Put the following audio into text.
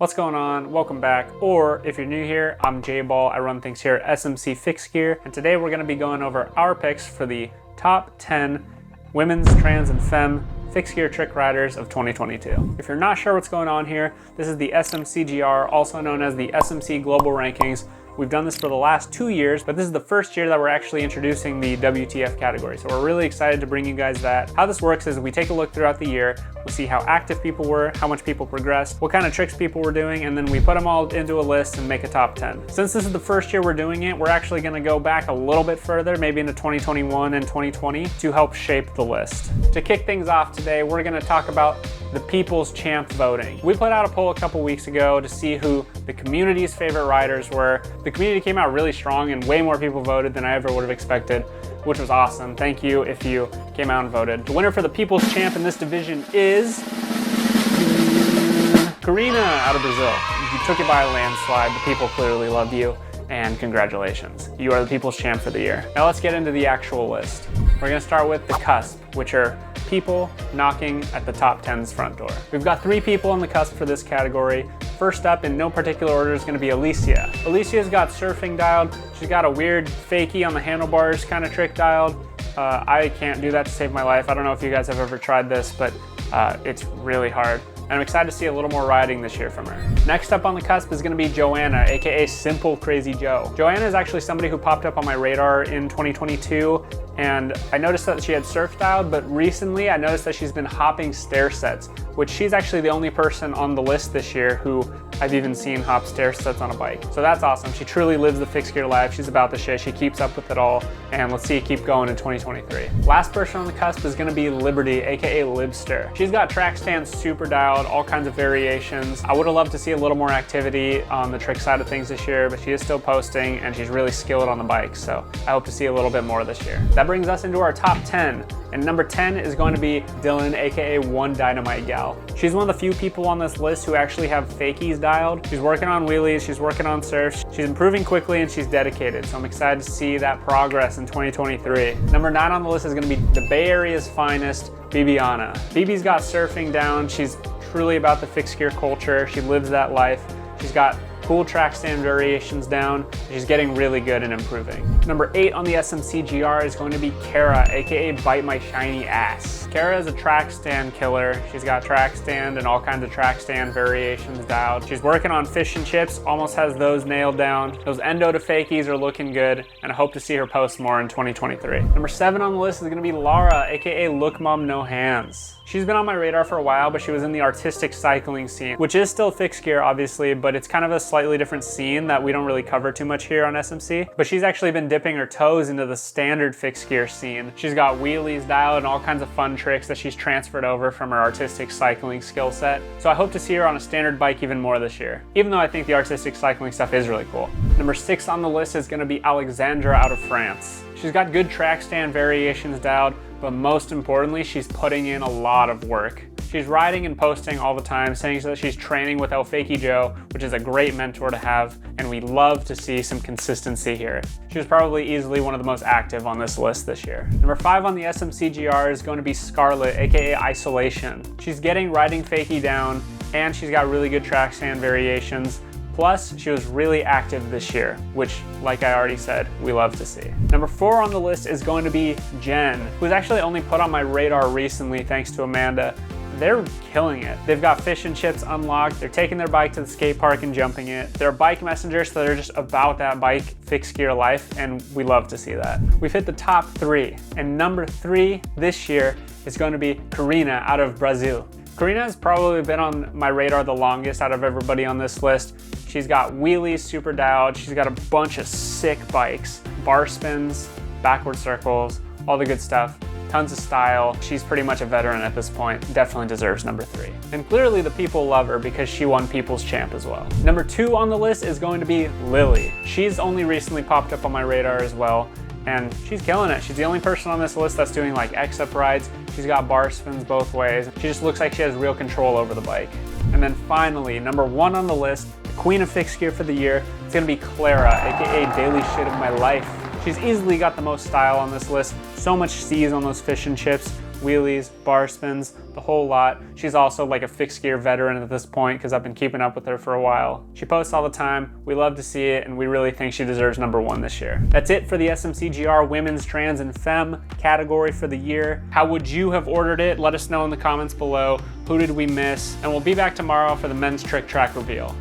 What's going on? Welcome back. Or if you're new here, I'm J-Ball. I run things here at SMC Fix Gear. And today we're going to be going over our picks for the top 10 women's, trans, and femme fixed gear trick riders of 2022. If you're not sure what's going on here, this is the SMCGR, also known as the SMC Global Rankings. We've done this for the last 2 years, but this is the first year that we're actually introducing the WTF category. So we're really excited to bring you guys that. How this works is we take a look throughout the year, we see how active people were, how much people progressed, what kind of tricks people were doing, and then we put them all into a list and make a top 10. Since this is the first year we're doing it, we're actually gonna go back a little bit further, maybe into 2021 and 2020 to help shape the list. To kick things off today, we're gonna talk about the People's Champ voting. We put out a poll a couple weeks ago to see who the community's favorite riders were. The community came out really strong and way more people voted than I ever would have expected, which was awesome. Thank you if you came out and voted. The winner for the People's Champ in this division is Karina out of Brazil. You took it by a landslide. The people clearly love you, and congratulations. You are the People's Champ for the year. Now let's get into the actual list. We're gonna start with the Cusp, which are people knocking at the top 10's front door. We've got 3 people on the Cusp for this category. First up, in no particular order, is gonna be Alicia. Alicia's got surfing dialed. She's got a weird fakie on the handlebars kind of trick dialed. I can't do that to save my life. I don't know if you guys have ever tried this, but it's really hard. And I'm excited to see a little more riding this year from her. Next up on the Cusp is gonna be Joanna, AKA Simple Crazy Joe. Joanna is actually somebody who popped up on my radar in 2022, and I noticed that she had surf dialed, but recently I noticed that she's been hopping stair sets, which she's actually the only person on the list this year who I've even seen hop stair sets on a bike. So that's awesome. She truly lives the fixed gear life. She's about the shit. She keeps up with it all, and let's see it keep going in 2023. Last person on the Cusp is gonna be Liberty, AKA Libster. She's got track stands super dialed, all kinds of variations. I would have loved to see a little more activity on the trick side of things this year, but she is still posting and she's really skilled on the bike. So I hope to see a little bit more this year. That brings us into our top 10. And number 10 is going to be Dylan, AKA One Dynamite Gal. She's one of the few people on this list who actually have fakies dialed. She's working on wheelies, she's working on surfs, she's improving quickly, and she's dedicated. So I'm excited to see that progress in 2023. Number 9 on the list is gonna be the Bay Area's finest, Bibiana. Bibi's got surfing down. She's truly about the fixed gear culture. She lives that life. She's got cool track stand variations down. She's getting really good and improving. Number 8 on the SMCGR is going to be Kara, AKA Bite My Shiny Ass. Kara is a track stand killer. She's got track stand and all kinds of track stand variations dialed. She's working on fish and chips, almost has those nailed down. Those endo to fakies are looking good, and I hope to see her post more in 2023. Number 7 on the list is gonna be Lara, AKA Look Mom No Hands. She's been on my radar for a while, but she was in the artistic cycling scene, which is still fixed gear, obviously, but it's kind of a slightly different scene that we don't really cover too much here on SMC. But she's actually been dipping her toes into the standard fixed gear scene. She's got wheelies dialed and all kinds of fun tricks that she's transferred over from her artistic cycling skill set. So I hope to see her on a standard bike even more this year, even though I think the artistic cycling stuff is really cool. Number 6 on the list is gonna be Alexandra out of France. She's got good track stand variations dialed, but most importantly, she's putting in a lot of work. She's riding and posting all the time, saying that she's training with El Fakey Joe, which is a great mentor to have, and we love to see some consistency here. She was probably easily one of the most active on this list this year. Number 5 on the SMCGR is going to be Scarlett, AKA Isolation. She's getting riding fakie down, and she's got really good track stand variations. Plus, she was really active this year, which, like I already said, we love to see. Number 4 on the list is going to be Jen, who's actually only put on my radar recently thanks to Amanda. They're killing it. They've got fish and chips unlocked. They're taking their bike to the skate park and jumping it. They're bike messengers, so they're just about that bike fixed gear life, and we love to see that. We've hit the top 3, and number 3 this year is going to be Karina out of Brazil. Karina has probably been on my radar the longest out of everybody on this list. She's got wheelies super dialed. She's got a bunch of sick bikes, bar spins, backward circles, all the good stuff. Tons of style. She's pretty much a veteran at this point. Definitely deserves number 3. And clearly the people love her because she won People's Champ as well. Number 2 on the list is going to be Lily. She's only recently popped up on my radar as well, and she's killing it. She's the only person on this list that's doing like X-up rides. She's got bar spins both ways. She just looks like she has real control over the bike. And then finally, number 1 on the list, the queen of fixed gear for the year, it's gonna be Clara, AKA Daily Shit of My Life. She's easily got the most style on this list. So much C's on those fish and chips. wheelies, bar spins, the whole lot. She's also like a fixed gear veteran at this point because I've been keeping up with her for a while. She posts all the time. We love to see it, and we really think she deserves #1 this year. That's it for the SMCGR Women's, Trans, and Femme category for the year. How would you have ordered it? Let us know in the comments below. Who did we miss? And we'll be back tomorrow for the men's trick track reveal.